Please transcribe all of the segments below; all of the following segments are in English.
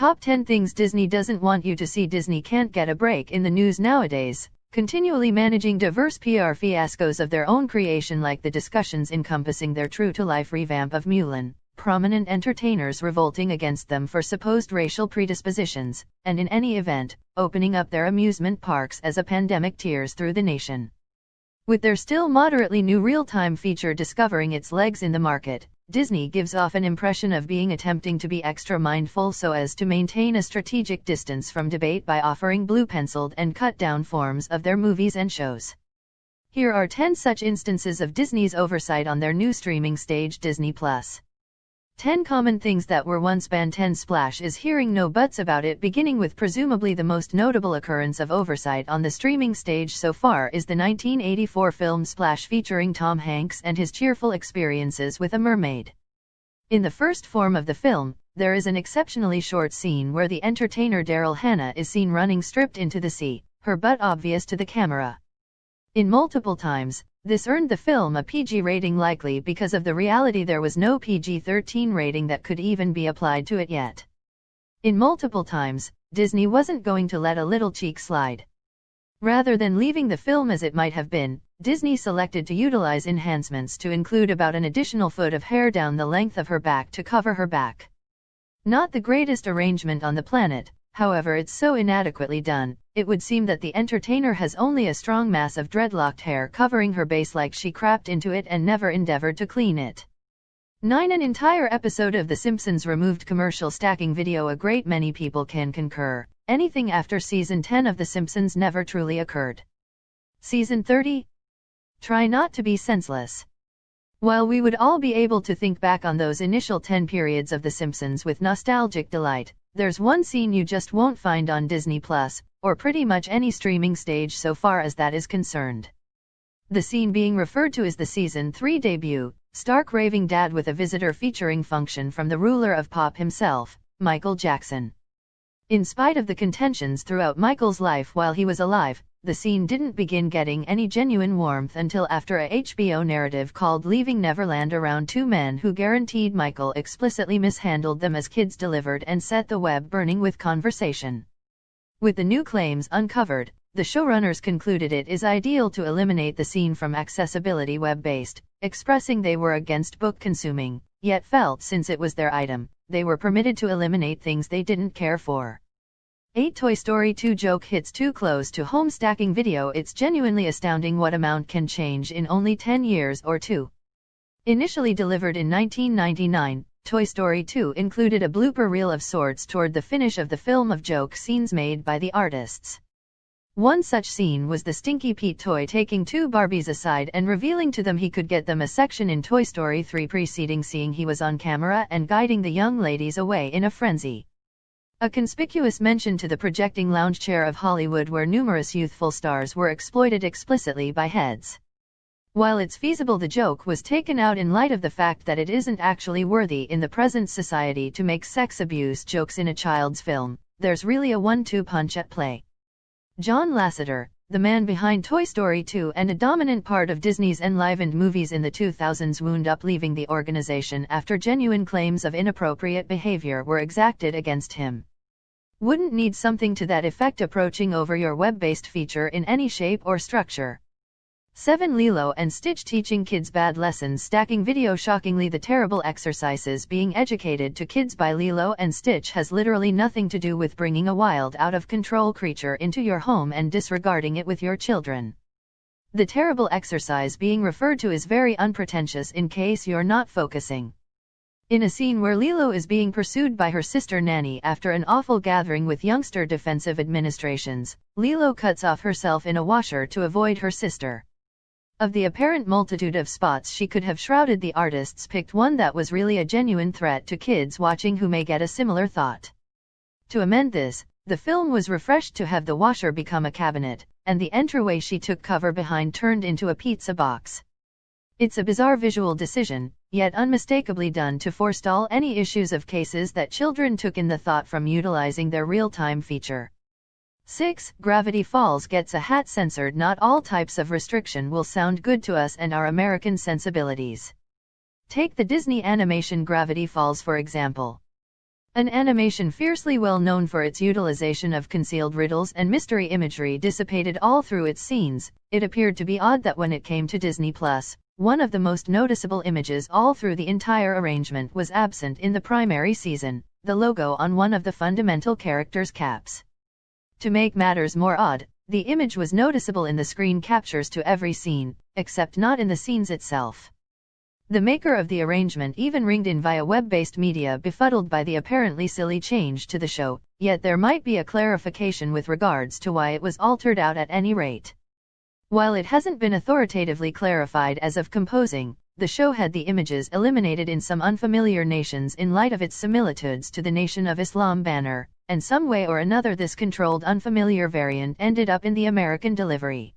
Top 10 Things Disney Doesn't Want You to See. Disney can't get a break in the news nowadays, continually managing diverse PR fiascos of their own creation, like the discussions encompassing their true-to-life revamp of Mulan, prominent entertainers revolting against them for supposed racial predispositions, and in any event, opening up their amusement parks as a pandemic tears through the nation. With their still moderately new real-time feature discovering its legs in the market, Disney gives off an impression of being attempting to be extra mindful so as to maintain a strategic distance from debate by offering blue-penciled and cut-down forms of their movies and shows. Here are 10 such instances of Disney's oversight on their new streaming stage, Disney+. 10 common things that were once banned. 10 Splash is hearing no buts about it. Beginning with presumably the most notable occurrence of oversight on the streaming stage so far is the 1984 film Splash, featuring Tom Hanks and his cheerful experiences with a mermaid. In the first form of the film, there is an exceptionally short scene where the entertainer Daryl Hannah is seen running stripped into the sea, her butt obvious to the camera. In multiple times, this earned the film a PG rating, likely because of the reality there was no PG-13 rating that could even be applied to it yet. In multiple times, Disney wasn't going to let a little cheek slide. Rather than leaving the film as it might have been, Disney selected to utilize enhancements to include about an additional foot of hair down the length of her back to cover her back. Not the greatest arrangement on the planet, however it's so inadequately done, it would seem that the entertainer has only a strong mass of dreadlocked hair covering her base, like she crapped into it and never endeavored to clean it. 9. An entire episode of The Simpsons removed. Commercial stacking video. A great many people can concur. Anything after season 10 of The Simpsons never truly occurred. Season 30? Try not to be senseless. While we would all be able to think back on those initial 10 periods of The Simpsons with nostalgic delight, there's one scene you just won't find on Disney+, or pretty much any streaming stage so far as that is concerned. The scene being referred to is the season 3 debut, stark raving dad with a visitor featuring function from the ruler of pop himself, Michael Jackson. In spite of the contentions throughout Michael's life while he was alive, the scene didn't begin getting any genuine warmth until after a HBO narrative called Leaving Neverland around two men who guaranteed Michael explicitly mishandled them as kids delivered and set the web burning with conversation. With the new claims uncovered, the showrunners concluded it is ideal to eliminate the scene from accessibility web-based, expressing they were against book consuming, yet felt since it was their item, they were permitted to eliminate things they didn't care for. 8. Toy Story 2 joke hits too close to home. Stacking video. It's genuinely astounding what amount can change in only 10 years or two. Initially delivered in 1999, Toy Story 2 included a blooper reel of sorts toward the finish of the film of joke scenes made by the artists. One such scene was the Stinky Pete toy taking two Barbies aside and revealing to them he could get them a section in Toy Story 3, preceding seeing he was on camera and guiding the young ladies away in a frenzy. A conspicuous mention to the projecting lounge chair of Hollywood, where numerous youthful stars were exploited explicitly by heads. While it's feasible the joke was taken out in light of the fact that it isn't actually worthy in the present society to make sex abuse jokes in a child's film, there's really a 1-2 punch at play. John Lasseter, the man behind Toy Story 2 and a dominant part of Disney's enlivened movies in the 2000s, wound up leaving the organization after genuine claims of inappropriate behavior were exacted against him. Wouldn't need something to that effect approaching over your web-based feature in any shape or structure. 7. Lilo and Stitch teaching kids bad lessons. Stacking video. Shockingly, the terrible exercises being educated to kids by Lilo and Stitch has literally nothing to do with bringing a wild, out-of-control creature into your home and disregarding it with your children. The terrible exercise being referred to is very unpretentious, in case you're not focusing. In a scene where Lilo is being pursued by her sister Nanny after an awful gathering with youngster defensive administrations, Lilo cuts off herself in a washer to avoid her sister. Of the apparent multitude of spots she could have shrouded, the artists picked one that was really a genuine threat to kids watching who may get a similar thought. To amend this, the film was refreshed to have the washer become a cabinet, and the entryway she took cover behind turned into a pizza box. It's a bizarre visual decision, yet unmistakably done to forestall any issues of cases that children took in the thought from utilizing their real-time feature. 6. Gravity Falls gets a hat censored. Not all types of restriction will sound good to us and our American sensibilities. Take the Disney animation Gravity Falls for example. An animation fiercely well known for its utilization of concealed riddles and mystery imagery dissipated all through its scenes. It appeared to be odd that when it came to Disney Plus, one of the most noticeable images all through the entire arrangement was absent in the primary season, the logo on one of the fundamental characters' caps. To make matters more odd, the image was noticeable in the screen captures to every scene, except not in the scenes itself. The maker of the arrangement even ringed in via web-based media befuddled by the apparently silly change to the show, yet there might be a clarification with regards to why it was altered out at any rate. While it hasn't been authoritatively clarified as of composing, the show had the images eliminated in some unfamiliar nations in light of its similitudes to the Nation of Islam banner, and some way or another this controlled unfamiliar variant ended up in the American delivery.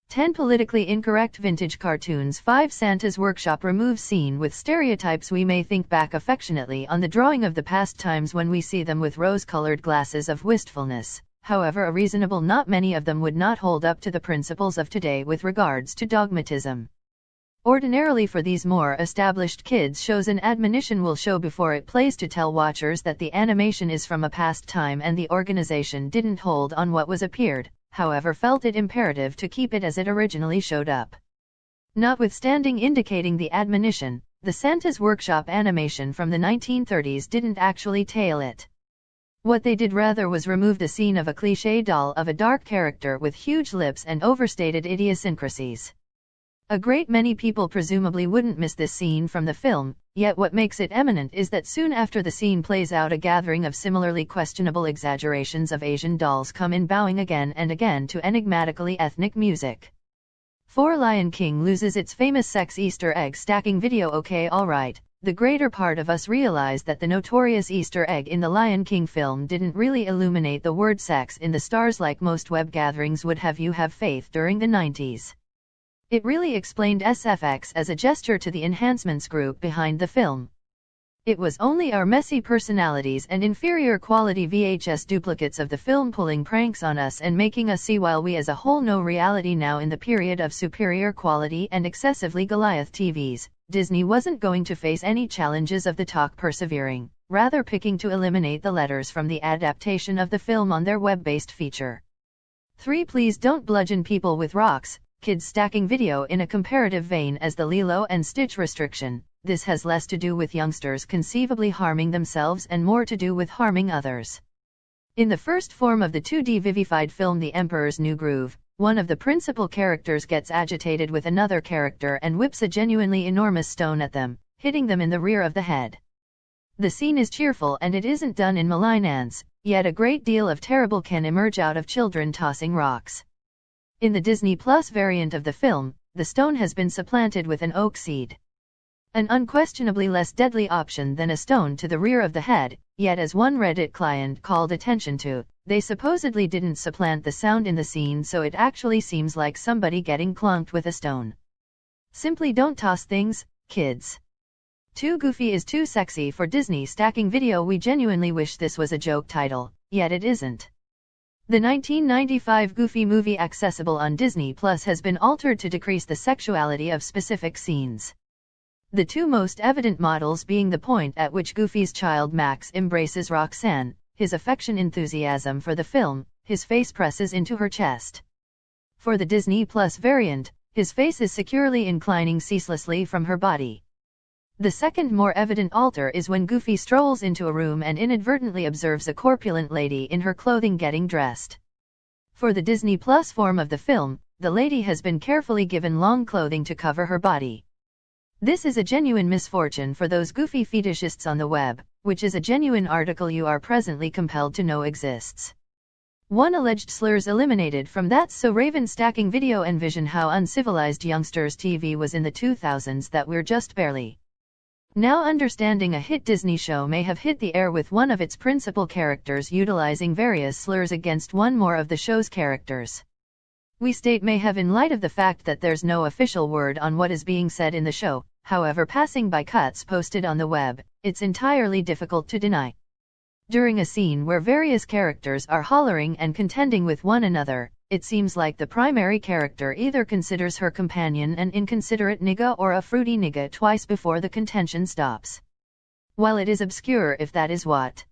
10 politically incorrect vintage cartoons. 5 Santa's Workshop removes scene with stereotypes. We may think back affectionately on the drawing of the past times when we see them with rose-colored glasses of wistfulness. However, a reasonable not many of them would not hold up to the principles of today with regards to dogmatism. Ordinarily for these more established kids shows an admonition will show before it plays to tell watchers that the animation is from a past time and the organization didn't hold on what was appeared, however felt it imperative to keep it as it originally showed up. Notwithstanding indicating the admonition, the Santa's Workshop animation from the 1930s didn't actually tail it. What they did rather was remove the scene of a cliché doll of a dark character with huge lips and overstated idiosyncrasies. A great many people presumably wouldn't miss this scene from the film, yet what makes it eminent is that soon after the scene plays out a gathering of similarly questionable exaggerations of Asian dolls come in bowing again and again to enigmatically ethnic music. 4 Lion King loses its famous sex Easter egg stacking video. Okay, alright, the greater part of us realize that the notorious Easter egg in the Lion King film didn't really illuminate the word sex in the stars like most web gatherings would have you have faith during the 90s. It really explained SFX as a gesture to the enhancements group behind the film. It was only our messy personalities and inferior quality VHS duplicates of the film pulling pranks on us and making us see while we as a whole know reality now in the period of superior quality and excessively Goliath TVs, Disney wasn't going to face any challenges of the talk persevering, rather picking to eliminate the letters from the adaptation of the film on their web-based feature. 3 Please don't bludgeon people with rocks. Kids stacking video in a comparative vein as the Lilo and Stitch restriction. This has less to do with youngsters conceivably harming themselves and more to do with harming others. In the first form of the 2D vivified film The Emperor's New Groove, one of the principal characters gets agitated with another character and whips a genuinely enormous stone at them, hitting them in the rear of the head. The scene is cheerful and it isn't done in malignance, yet a great deal of terrible can emerge out of children tossing rocks. In the Disney Plus variant of the film, the stone has been supplanted with an oak seed. An unquestionably less deadly option than a stone to the rear of the head, yet as one Reddit client called attention to, they supposedly didn't supplant the sound in the scene, so it actually seems like somebody getting clunked with a stone. Simply don't toss things, kids. Too Goofy is too sexy for Disney stacking video. We genuinely wish this was a joke title, yet it isn't. The 1995 Goofy movie accessible on Disney Plus has been altered to decrease the sexuality of specific scenes. The 2 most evident models being the point at which Goofy's child Max embraces Roxanne, his affection enthusiasm for the film, his face presses into her chest. For the Disney Plus variant, his face is securely inclining ceaselessly from her body. The second more evident alter is when Goofy strolls into a room and inadvertently observes a corpulent lady in her clothing getting dressed. For the Disney Plus form of the film, the lady has been carefully given long clothing to cover her body. This is a genuine misfortune for those Goofy fetishists on the web, which is a genuine article you are presently compelled to know exists. 1 Alleged slurs eliminated from That's So Raven stacking video. Envision how uncivilized youngsters' TV was in the 2000s that we're just barely now understanding. A hit Disney show may have hit the air with one of its principal characters utilizing various slurs against one more of the show's characters. We state may have in light of the fact that there's no official word on what is being said in the show, however passing by cuts posted on the web, it's entirely difficult to deny. During a scene where various characters are hollering and contending with one another, it seems like the primary character either considers her companion an inconsiderate nigga or a fruity nigga twice before the contention stops. while it is obscure if that is what